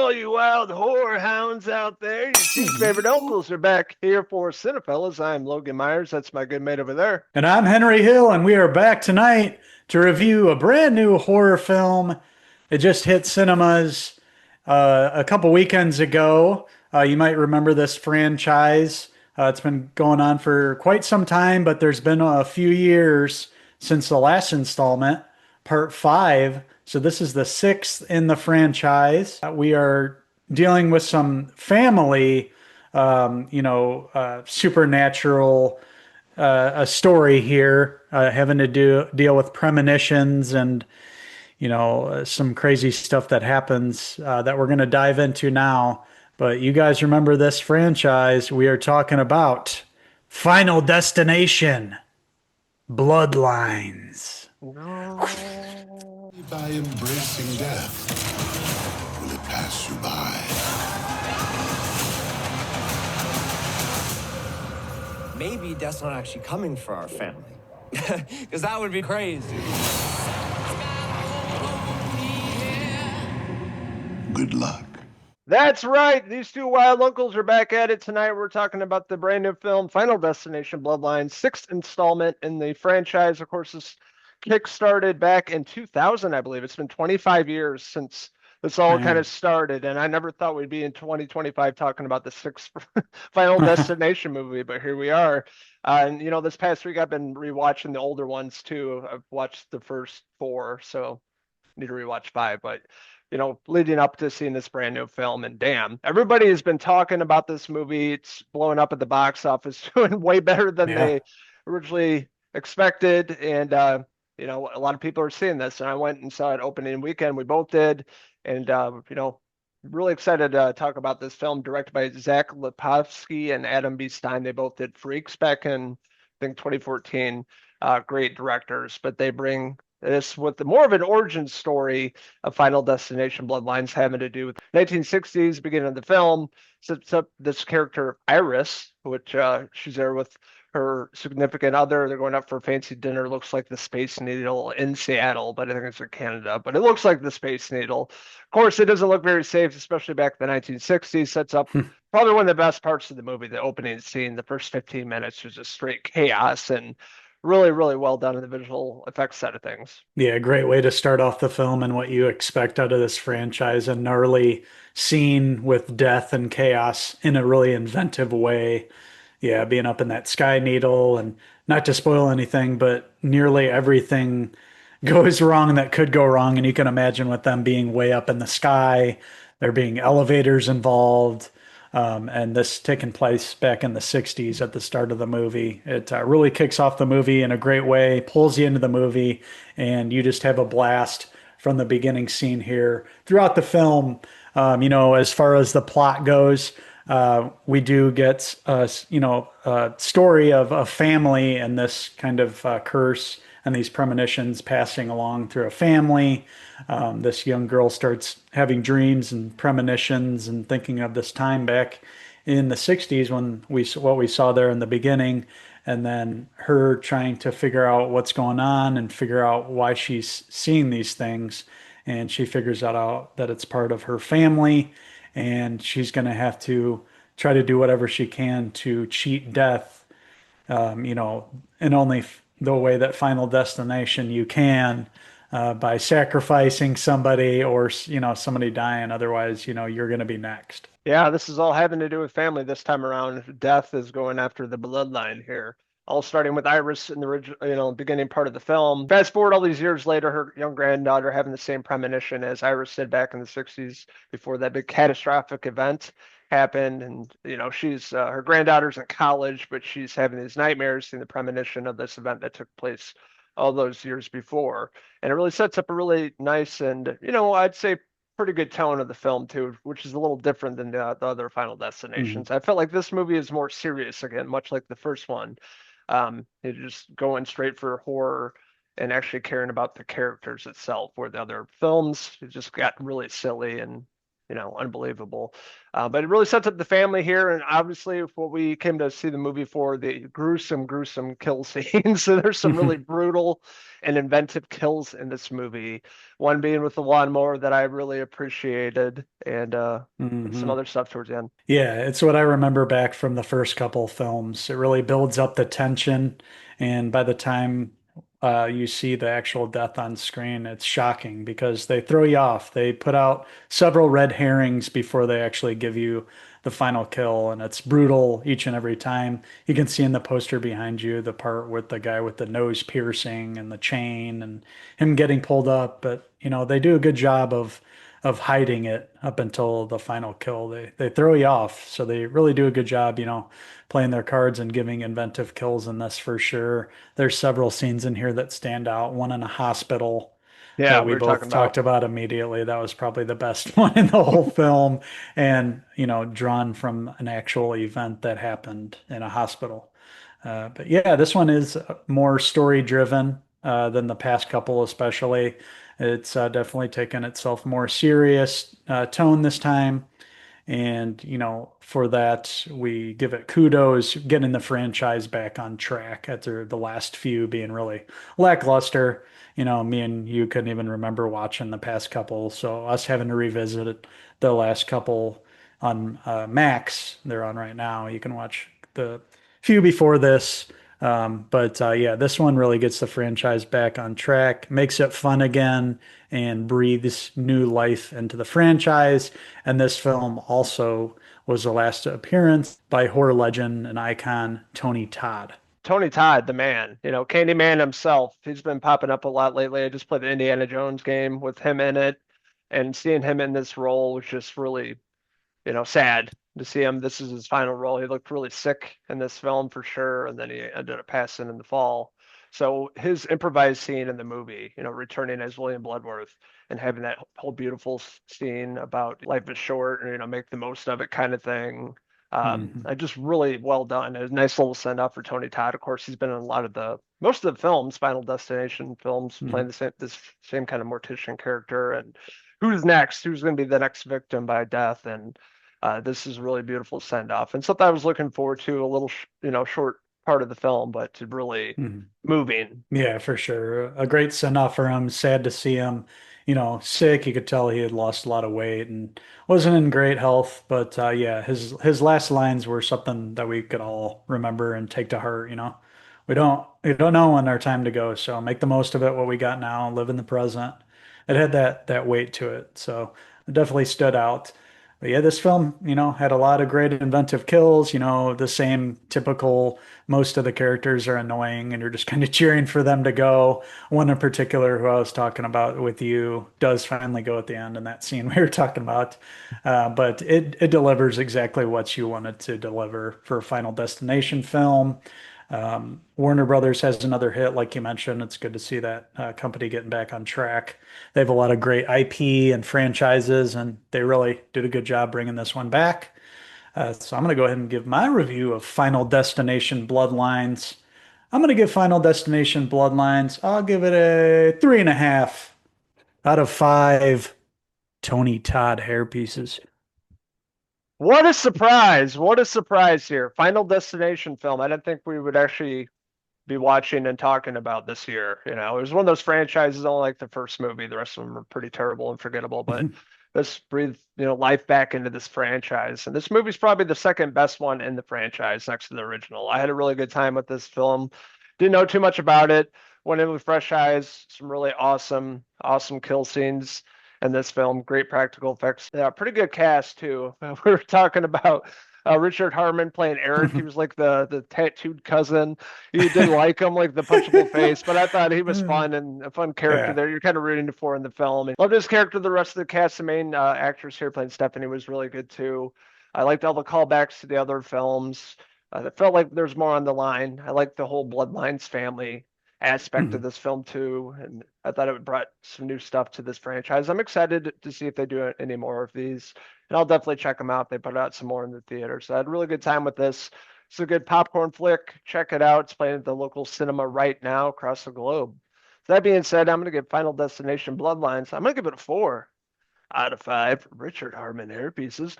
all you wild horror hounds out there. Your two favorite uncles are back here for Cinephellas. I'm Logan Myers. That's my good mate over there. And I'm Henry Hill, and we are back tonight to review a brand new horror film. It just hit cinemas a couple weekends ago. You might remember this franchise. It's been going on for quite some time, but there's been a few years since the last installment, part five. So this is the sixth in the franchise. We are dealing with some family, supernatural a story here, having to deal with premonitions and some crazy stuff that happens that we're going to dive into now. But you guys remember this franchise? We are talking about Final Destination, Bloodlines. No. By embracing death, will it pass you by? Maybe Death's not actually coming for our family. Because that would be crazy. Good luck. That's right. These two wild uncles are back at it tonight. We're talking about the brand new film, Final Destination Bloodlines, sixth installment in the franchise. Of course, this kick-started back in 2000, I believe. It's been 25 years since this all kind of Man. started, and I never thought we'd be in 2025 talking about the sixth Final Destination movie, but here we are. And this past week I've been rewatching the older ones too. I've watched the first four, so need to rewatch five. But leading up to seeing this brand new film, and damn, everybody has been talking about this movie. It's blowing up at the box office, doing way better than Yeah. they originally expected, and a lot of people are seeing this. And I went and saw it opening weekend. We both did, and really excited to talk about this film, directed by Zach Lipovsky and Adam B. Stein. They both did Freaks back in, I think, 2014. Great directors, but they bring this with more of an origin story of Final Destination Bloodlines, having to do with 1960s, beginning of the film. Sets up this character Iris, which she's there with her significant other. They're going up for a fancy dinner. Looks like the Space Needle in Seattle, but I think it's in Canada. But it looks like the Space Needle. Of course, it doesn't look very safe, especially back in the 1960s. Sets up probably one of the best parts of the movie, the opening scene. The first 15 minutes was just straight chaos and really, really well done in the visual effects side of things. Yeah, great way to start off the film and what you expect out of this franchise. A gnarly scene with death and chaos in a really inventive way. Yeah, being up in that Sky Needle, and not to spoil anything, but nearly everything goes wrong that could go wrong. And you can imagine with them being way up in the sky, there being elevators involved. And this taking place back in the 60s at the start of the movie. It really kicks off the movie in a great way, pulls you into the movie, and you just have a blast from the beginning scene here. Throughout the film, as far as the plot goes, we do get a story of a family and this kind of curse and these premonitions passing along through a family. This young girl starts having dreams and premonitions and thinking of this time back in the 60s when what we saw there in the beginning, and then her trying to figure out what's going on and figure out why she's seeing these things. And she figures out that it's part of her family, and she's going to have to try to do whatever she can to cheat death, in only the way that Final Destination you can, by sacrificing somebody or somebody dying. Otherwise, you're going to be next. Yeah, this is all having to do with family this time around. Death is going after the bloodline here. All starting with Iris in the original, beginning part of the film. Fast forward all these years later, her young granddaughter having the same premonition as Iris did back in the 60s before that big catastrophic event happened. And, she's her granddaughter's in college, but she's having these nightmares, seeing the premonition of this event that took place all those years before. And it really sets up a really nice and, I'd say pretty good tone of the film too, which is a little different than the other Final Mhm. Destinations. I felt like this movie is more serious again, much like the first one. It's just going straight for horror and actually caring about the characters itself, where the other films it just got really silly and unbelievable. But it really sets up the family here, and obviously what we came to see the movie for, the gruesome kill scenes. So there's some really brutal and inventive kills in this movie. One being with the lawnmower that I really appreciated, and some other stuff towards the end. Yeah, it's what I remember back from the first couple films. It really builds up the tension, and by the time you see the actual death on screen, it's shocking because they throw you off. They put out several red herrings before they actually give you the final kill, and it's brutal each and every time. You can see in the poster behind you the part with the guy with the nose piercing and the chain and him getting pulled up, but they do a good job of hiding it up until the final kill. They throw you off, so they really do a good job, playing their cards and giving inventive kills in this for sure. There's several scenes in here that stand out. One in a hospital Yeah, that we we were talking both about. talked about immediately. That was probably the best one in the whole film, and drawn from an actual event that happened in a hospital. But yeah, this one is more story driven than the past couple, especially. It's definitely taken itself more serious tone this time. And, for that, we give it kudos, getting the franchise back on track after the last few being really lackluster. Me and you couldn't even remember watching the past couple. So, us having to revisit the last couple on Max, they're on right now. You can watch the few before this. But yeah, this one really gets the franchise back on track, makes it fun again, and breathes new life into the franchise. And this film also was the last appearance by horror legend and icon Tony Todd. Tony Todd, the man, Candyman himself. He's been popping up a lot lately. I just played the Indiana Jones game with him in it, and seeing him in this role was just really, sad to see him. This is his final role. He looked really sick in this film for sure, and then he ended up passing in the fall. So his improvised scene in the movie, returning as William Bloodworth and having that whole beautiful scene about life is short and make the most of it kind of thing. Mhm. I just really well done. A nice little send off for Tony Todd. Of course, he's been in a lot of the most of the films, Final Destination films, playing Mhm. this same kind of mortician character. And who's next? Who's going to be the next victim by death? And this is a really beautiful send off and something I was looking forward to. A little, short part of the film, but to really Mhm. moving. Yeah, for sure. A great send off for him. Sad to see him, sick. You could tell he had lost a lot of weight and wasn't in great health. But yeah, his last lines were something that we could all remember and take to heart. We don't know when our time to go, so make the most of it. What we got now, live in the present. It had that weight to it, so it definitely stood out. But yeah, this film, had a lot of great inventive kills. The same typical, most of the characters are annoying and you're just kind of cheering for them to go. One in particular who I was talking about with you does finally go at the end in that scene we were talking about. But it delivers exactly what you wanted to deliver for a Final Destination film. Warner Brothers has another hit, like you mentioned. It's good to see that company getting back on track. They have a lot of great IP and franchises, and they really did a good job bringing this one back. So I'm going to go ahead and give my review of Final Destination Bloodlines. I'm going to give Final Destination Bloodlines, I'll give it a 3.5 out of 5 Tony Todd hair pieces. What a surprise! What a surprise here. Final Destination film. I didn't think we would actually be watching and talking about this year. It was one of those franchises. I only like the first movie. The rest of them are pretty terrible and forgettable. But this breathed, life back into this franchise. And this movie's probably the second best one in the franchise next to the original. I had a really good time with this film. Didn't know too much about it. Went in with fresh eyes. Some really awesome kill scenes in this film. Great practical effects. Yeah, pretty good cast too. We were talking about Richard Harmon playing Eric. He was like the tattooed cousin. You didn't like him, like the punchable face, but I thought he was fun and a fun character Yeah. there. You're kind of rooting for in the film. And loved his character. The rest of the cast, the main actress here playing Stephanie, was really good too. I liked all the callbacks to the other films. It felt like there's more on the line. I liked the whole Bloodlines family aspect of this film too, and I thought it brought some new stuff to this franchise. I'm excited to see if they do any more of these, and I'll definitely check them out. They put out some more in the theater, so I had a really good time with this. It's a good popcorn flick. Check it out. It's playing at the local cinema right now across the globe. So that being said, I'm going to give Final Destination Bloodlines. I'm going to give it a 4. out of 5 Richard Harmon hair pieces.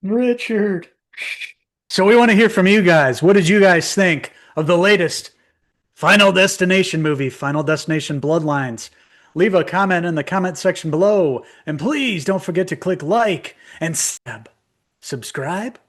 Richard. So we want to hear from you guys. What did you guys think of the latest Final Destination movie, Final Destination Bloodlines? Leave a comment in the comment section below. And please don't forget to click like and subscribe,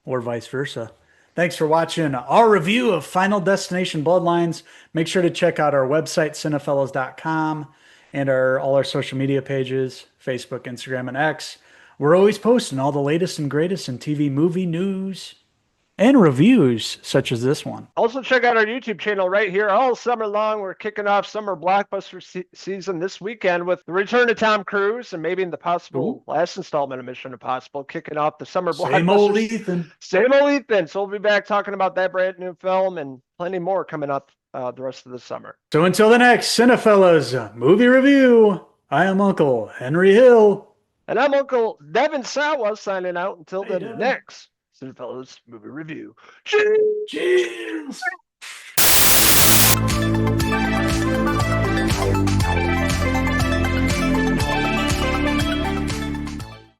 or vice versa. Thanks for watching our review of Final Destination Bloodlines. Make sure to check out our website, Cinephellas.com, and all our social media pages, Facebook, Instagram, and X. We're always posting all the latest and greatest in TV movie news and reviews, such as this one. Also, check out our YouTube channel right here all summer long. We're kicking off summer blockbuster season this weekend with the return of Tom Cruise and maybe in the possible last installment of Mission Impossible, kicking off the summer blockbuster. Same old Ethan. Same old Ethan. So we'll be back talking about that brand new film and plenty more coming up the rest of the summer. So until the next Cinephellas movie review, I am Uncle Henry Hill. And I'm Uncle Devin Sawa signing out until the next Cinephellas movie review. Cheers! Cheers!